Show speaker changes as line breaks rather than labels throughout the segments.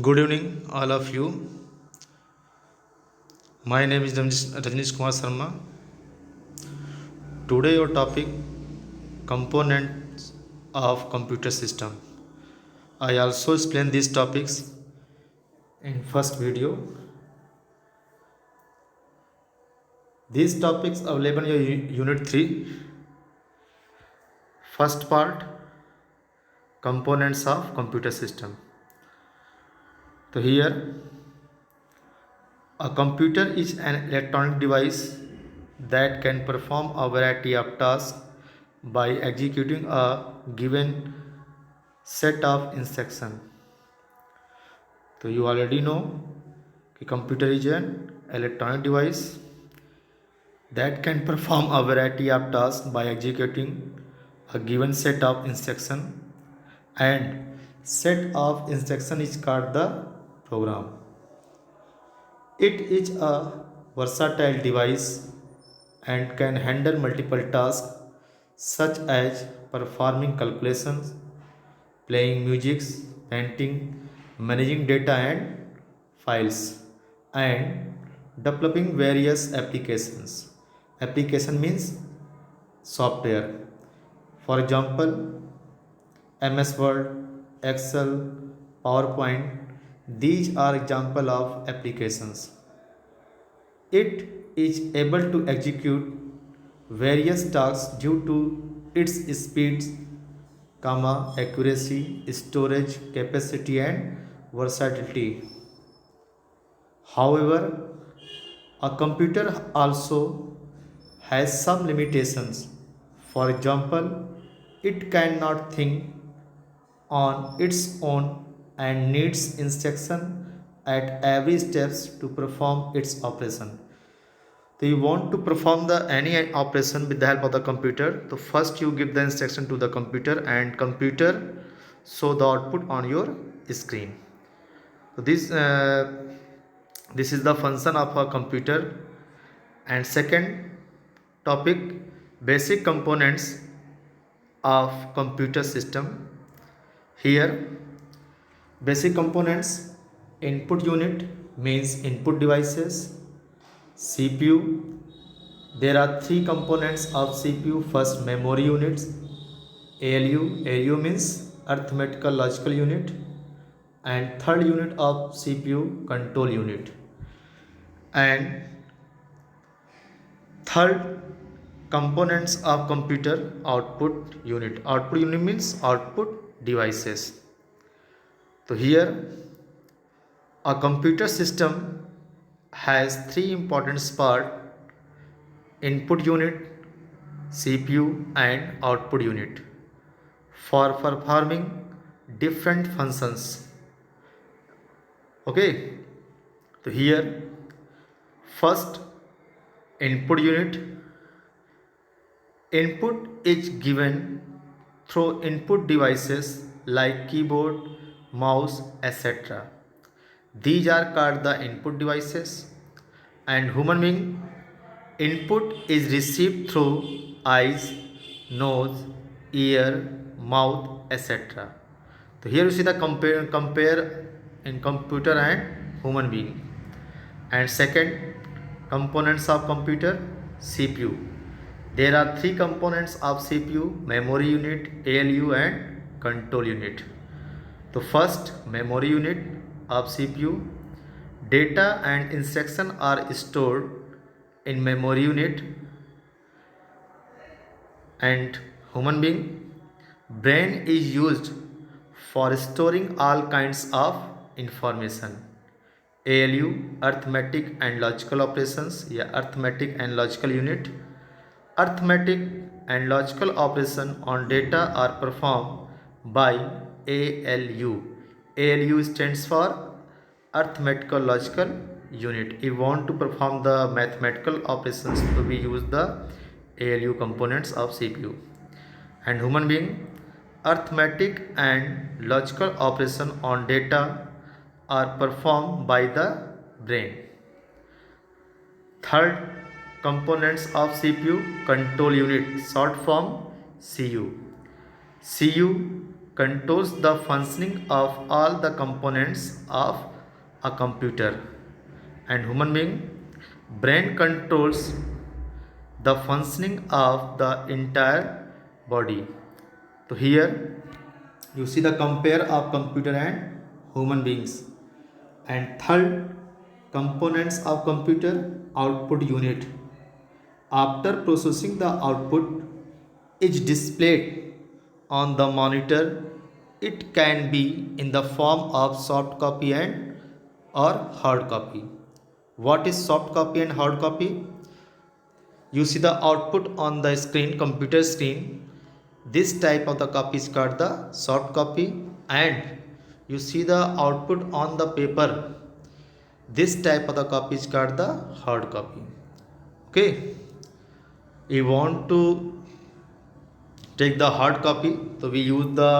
Good evening, all of you. My name is Rajnish Kumar Sharma. Today, your topic components of computer system. I also explain these topics in first video. These topics available in your unit 3. First part, components of computer system. So here, a computer is an electronic device that can perform a variety of tasks by executing a given set of instructions. So you already know कि computer is an electronic device that can perform a variety of tasks by executing a given set of instructions, and set of instruction is called the program. It is a versatile device and can handle multiple tasks such as performing calculations, playing music, painting, managing data and files, and developing various applications. Application means software. For example, MS Word, Excel, PowerPoint, these are example of applications. It is able to execute various tasks due to its speed, accuracy, storage capacity and versatility. However, a computer also has some limitations. For example, it cannot think on its own and needs instruction at every steps to perform its operation. So you want to perform the any operation with the help of the computer. So first you give the instruction to the computer and computer show the output on your screen. So this is the function of a computer. And second topic, basic components of computer system. Here basic components: input unit means input devices, CPU. There are three components of CPU. First, memory units, ALU means arithmetical logical unit, and third unit of CPU, control unit. And third components of computer, output unit. Output unit means output devices. So here a computer system has three important parts: input unit, CPU and output unit, for performing different functions. Okay, so here first, input unit. Input is given through input devices like keyboard, mouse, etc. These are called the input devices. And human being, input is received through eyes, nose, ear, mouth, etc. So here you see the compare in computer and human being. And second, components of computer, CPU. There are three components of CPU: memory unit, ALU and control unit. So first, memory unit of CPU. Data and instruction are stored in memory unit. And human being, brain is used for storing all kinds of information. ALU, arithmetic and logical operations, या arithmetic and logical unit. Arithmetic and logical operation on data are performed by ALU. ALU stands for arithmetical logical unit. If you want to perform the mathematical operations, so we use the ALU components of CPU. And human being, arithmetic and logical operation on data are performed by the brain. Third components of CPU, control unit, short form CU. CU controls the functioning of all the components of a computer, and human being brain controls the functioning of the entire body. So here you see the compare of computer and human beings. And third, components of computer: output unit. After processing, the output is displayed on the monitor. It can be in the form of soft copy and or hard copy. What is soft copy and hard copy? You see the output on the screen, computer screen. This type of the copy is called the soft copy, and you see the output on the paper. This type of the copy is called the hard copy. Okay, we want to take the hard copy, so we use the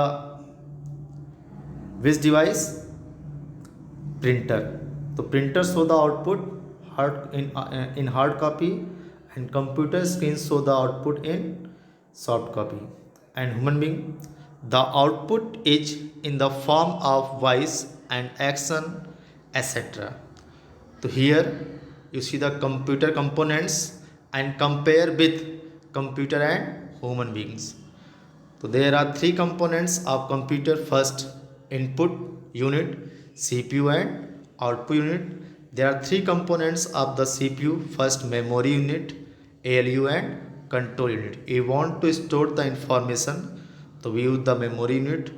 which device? Printer. So printer show the output in hard copy, and computer screen show the output in soft copy. And human being, the output is in the form of voice and action, etc. So here you see the computer components and compare with computer and human beings. So there are three components of computer. First, input unit, CPU, and output unit. There are three components of the CPU. First, memory unit, ALU, and control unit. We want to store the information, so we use the memory unit.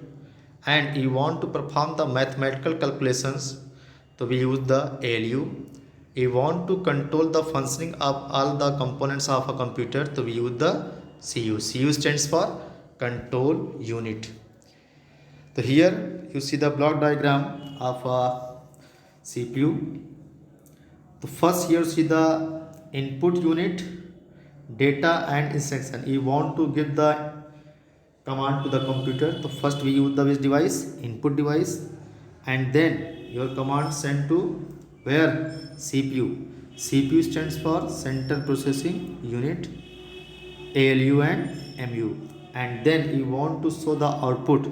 And we want to perform the mathematical calculations, so we use the ALU. We want to control the functioning of all the components of a computer, so we use the CU. CU stands for control unit. So here you see the block diagram of a CPU. So first here you see the input unit, data and instruction. You want to give the command to the computer. So first we use the which device? Input device, and then your command sent to where? CPU. CPU stands for central processing unit, ALU and MU. And then you want to show the output,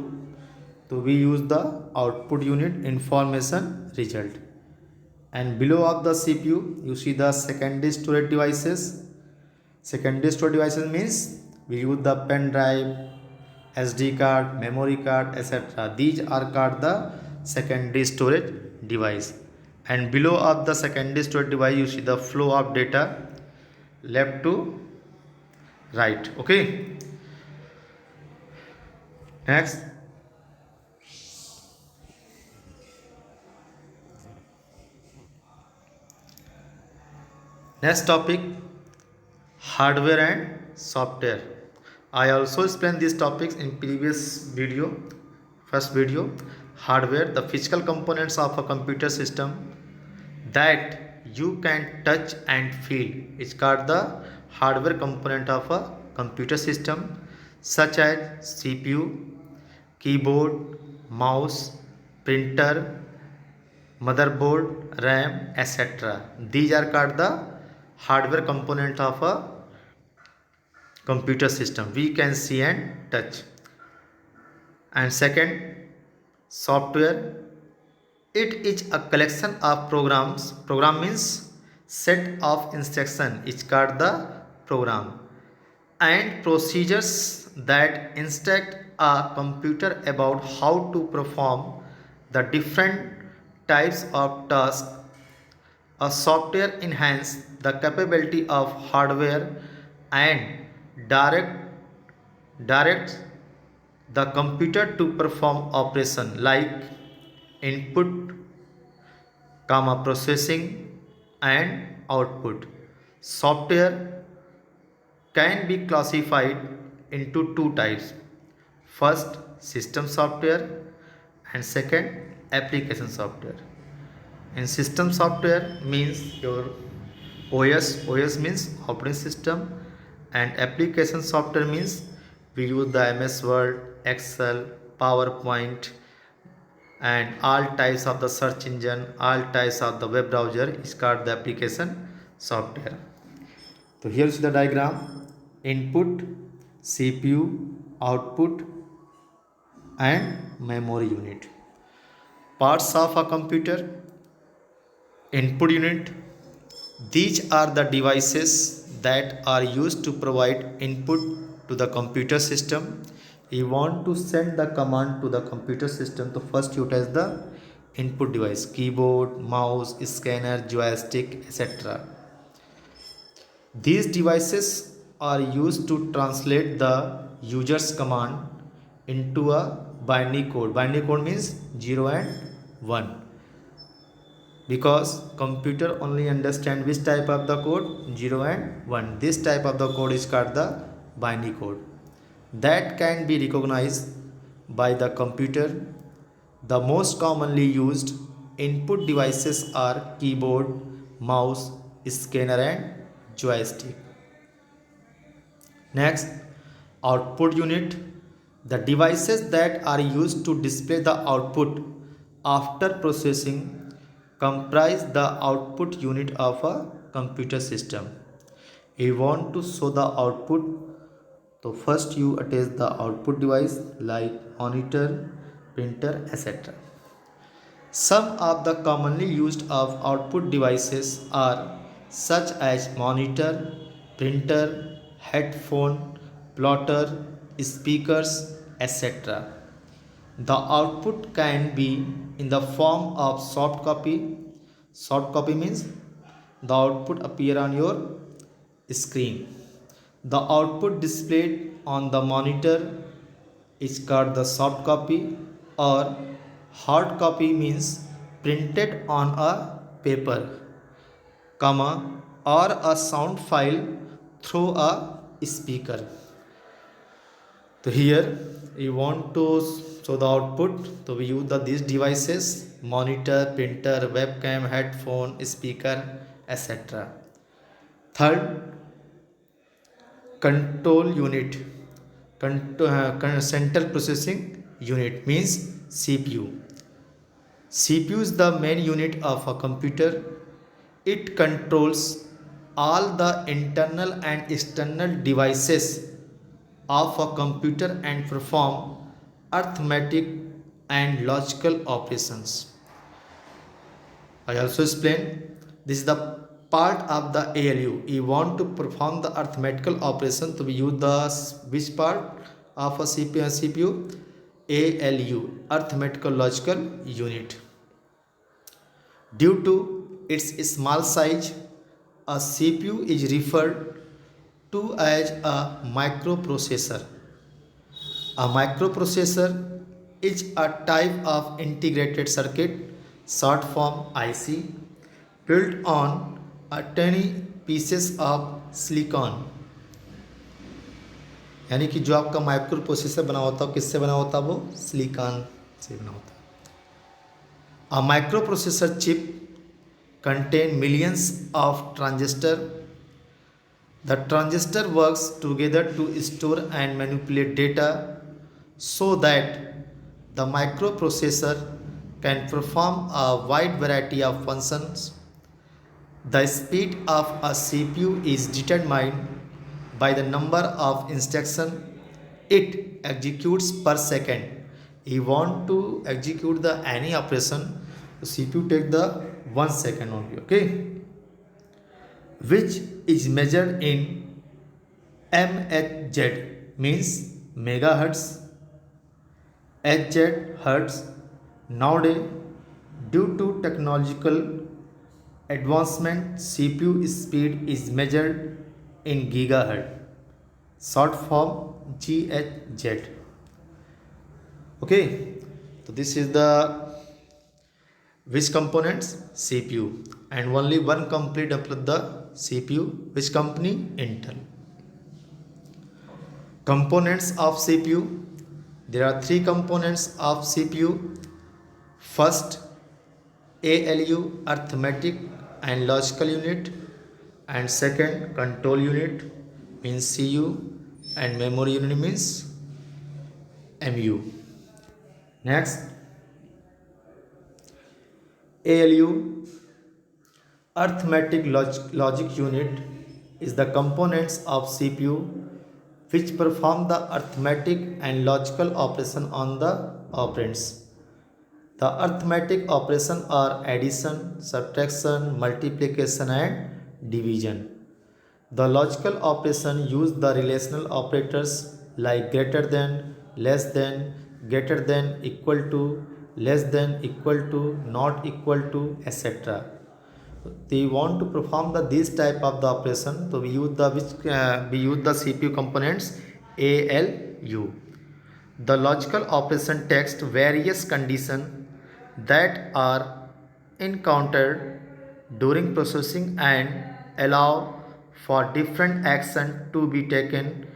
so we use the output unit, information result. And below of the CPU you see the secondary storage devices. Secondary storage devices means we use the pen drive, SD card, memory card, etc. These are called the secondary storage device. And below of the secondary storage device you see the flow of data left to right. Okay, next. Next topic, hardware and software. I also explained these topics in previous video. First video, hardware, the physical components of a computer system that you can touch and feel. It's called the hardware component of a computer system, such as CPU, keyboard, mouse, printer, motherboard, RAM, etc. These are called the hardware component of a computer system we can see and touch. And second, software. It is a collection of programs. Program means set of instruction. It's called the program, and procedures that instruct a computer about how to perform the different types of tasks. A software enhances the capability of hardware and directs the computer to perform operation like input, processing, and output. Software can be classified into two types. First, system software, and second, application software. In system software means your OS means operating system, and application software means we use the MS Word, Excel, PowerPoint, and all types of the search engine, all types of the web browser is called the application software. So here is the diagram: input, CPU, output, and memory unit. Parts of a computer: input unit. These are the devices that are used to provide input to the computer system. You want to send the command to the computer system, so first you test the input device: keyboard, mouse, scanner, joystick, etc. These devices are used to translate the user's command into a binary code. Binary code means 0 and 1, because computer only understand which type of the code, 0 and 1. This type of the code is called the binary code that can be recognized by the computer. The most commonly used input devices are keyboard, mouse, scanner and joystick. Next, output unit. The devices that are used to display the output after processing comprise the output unit of a computer system. You want to show the output, so first you attach the output device like monitor, printer, etc. Some of the commonly used of output devices are such as monitor, printer, headphone, plotter, speakers, etc. The output can be in the form of soft copy. Soft copy means the output appear on your screen. The output displayed on the monitor is called the soft copy, or hard copy means printed on a paper, comma, or a sound file through a speaker. So here you want to show the output, so we use these devices: monitor, printer, webcam, headphone, speaker, etc. Third, control unit. Central processing unit means CPU. CPU is the main unit of a computer. It controls all the internal and external devices of a computer and perform arithmetic and logical operations. I also explain this is the part of the ALU. You want to perform the arithmetical operation, to be use the which part of a CPU? ALU, arithmetical logical unit. Due to its small size, a CPU is referred to as a microprocessor. A microprocessor is a type of integrated circuit, short form IC, built on a tiny pieces of silicon. यानी कि जो आपका micro processor बना होता है किससे बना होता है? वो सिलिकॉन से बना होता है। A microprocessor chip contain millions of transistors. The transistor works together to store and manipulate data so that the microprocessor can perform a wide variety of functions. The speed of a CPU is determined by the number of instructions it executes per second. You want to execute the any operation, the CPU take the 1 second only, okay, which is measured in MHz means megahertz, HZ hertz. Nowadays, due to technological advancement, CPU speed is measured in gigahertz, short form GHz. Okay, so this is the which components? CPU, and only one complete of the CPU. Which company? Intel. Components of CPU. There are three components of CPU. First, ALU, arithmetic and logical unit, and second, control unit means CU, and memory unit means MU. Next, ALU, arithmetic logic unit, is the components of CPU which perform the arithmetic and logical operation on the operands. The arithmetic operation are addition, subtraction, multiplication and division. The logical operation use the relational operators like greater than, less than, greater than, equal to, less than, equal to, not equal to, etc. We want to perform this type of the operation, so we use the CPU components ALU. The logical operation takes various conditions that are encountered during processing and allow for different action to be taken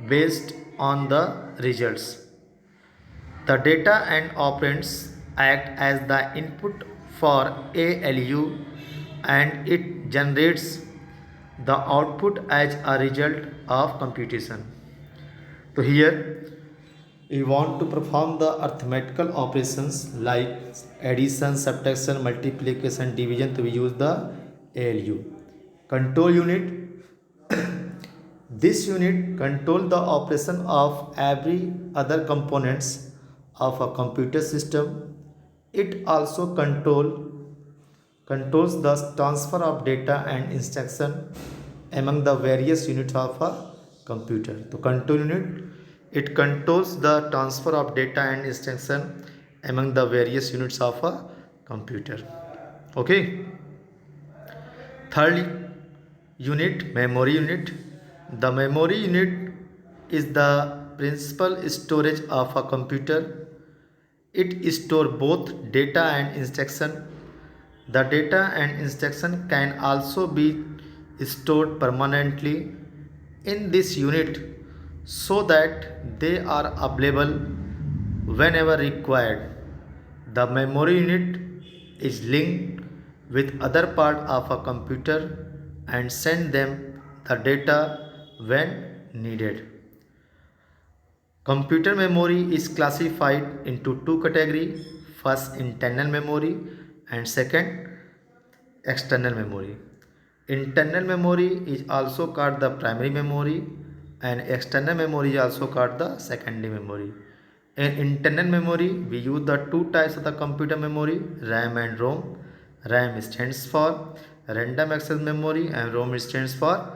based on the results. The data and operands act as the input for ALU and it generates the output as a result of computation. So here we want to perform the arithmetical operations like addition, subtraction, multiplication, division, so we use the ALU. Control unit. This unit control the operation of every other components of a computer system. It also controls the transfer of data and instruction among the various units of a computer. The control unit, it controls the transfer of data and instruction among the various units of a computer. Okay. Third unit, memory unit. The memory unit is the principal storage of a computer. It stores both data and instruction. The data and instruction can also be stored permanently in this unit so that they are available whenever required. The memory unit is linked with other part of a computer and send them the data when needed. Computer memory is classified into two categories. First, internal memory and second, external memory. Internal memory is also called the primary memory and external memory is also called the secondary memory. In internal memory, we use the two types of the computer memory, RAM and ROM. RAM stands for random access memory and ROM stands for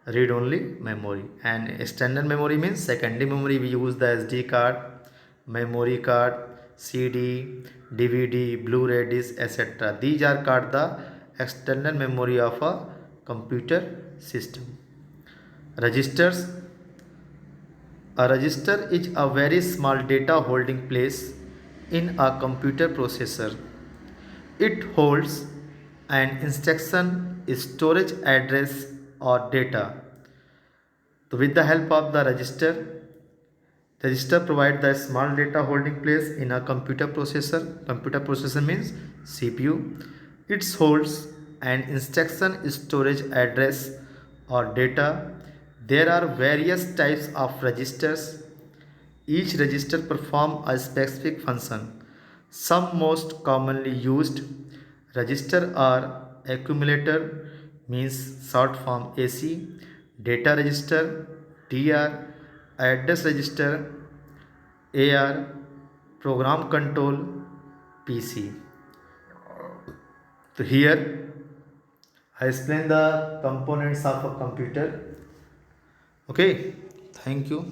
read-only memory. And external memory means secondary memory. We use the SD card, memory card, CD, DVD, Blu-ray disc, etc. These are called the external memory of a computer system. Registers. A register is a very small data holding place in a computer processor. It holds an instruction, storage address or data. So with the help of the register provides the small data holding place in a computer processor. Computer processor means CPU. It holds an instruction, storage address or data. There are various types of registers. Each register performs a specific function. Some most commonly used register are accumulator means short form AC, data register DR, address register AR, program control PC. So here I explain the components of a computer. Okay, thank you.